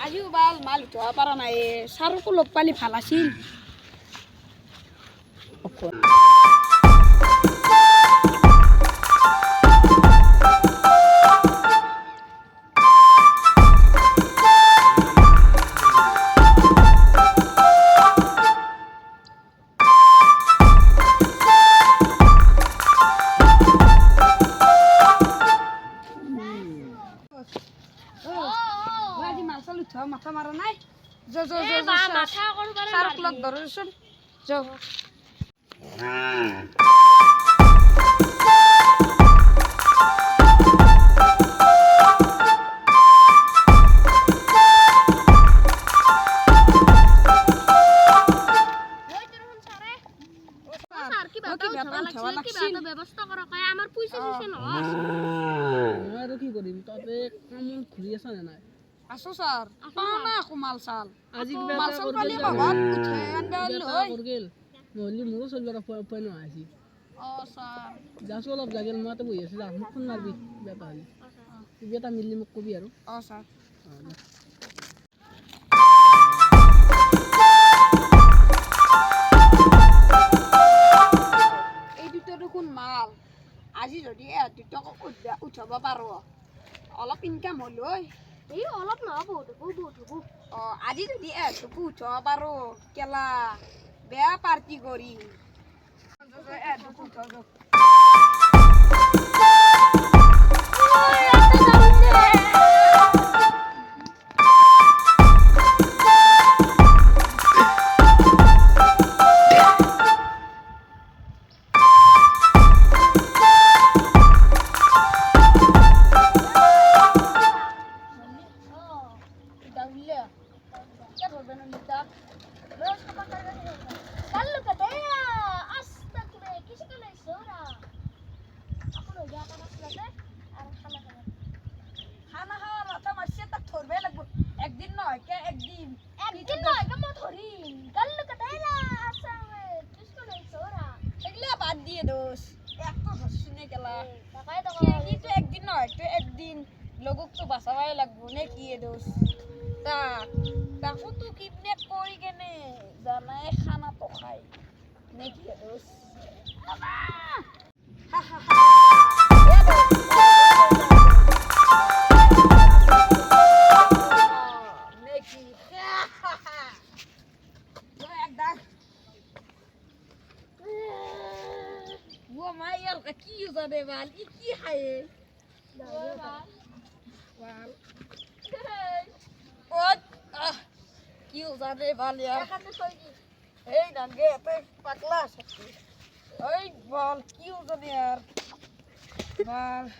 আজিও বাল মাল উঠাব পৰা নাই চাৰকো লগ পালি ভাল আছিল মাথা মাৰা নাই চাৰক লগ ধৰোচোন যাও ব্যৱস্থা কৰক আমাৰ পইচা দিছে নহয় আৰু কি কৰিম তাতে কাম ঘূৰি আছা নে নাই আছো স্যার পানা কুমাল চাল আজি মাল চাল পালি বাবাত উঠে আন্দাল লই করগেল নহলি মোৰো চলবার উপায় নহয় আজি স্যার যাছো অলপ জাগেল মতে বহি আছে মোক ফোন মারবি বেটা হলি তুই বেটা মিললি মোক কবি আৰু স্যাৰ এই দুটো দেখোন মাল আজি যদি দুটাকে উঠাব পাৰো অলপ ইনকাম হলই এই অলপ না বহুত হ'ব আজি যদি এটুকু উঠাব পাৰো কেলা বেয়া পাৰ্টি কৰি একদিন নয় কে একদিন নয় কেমন ধরিম গাল কাটাইলা আসামে কিসको नहीं सोरा এগুলা বাদ দিয়ে দোষ এত শুনে গেলা টাকায় তো কি তো একদিন নয় তো একদিন লোকক তো বাঁচাবাই লাগবো নে কি দোষ তাকো তো কিডন্যাপ করি কেনে জানাই খানা তো খাই নে কি দোষ वो मायर का की यूज़र वाल इकी है वाल ओ की यूज़र वाल यार ए नंगे पे पकला सकती ओए वाल की यूज़र यार वाल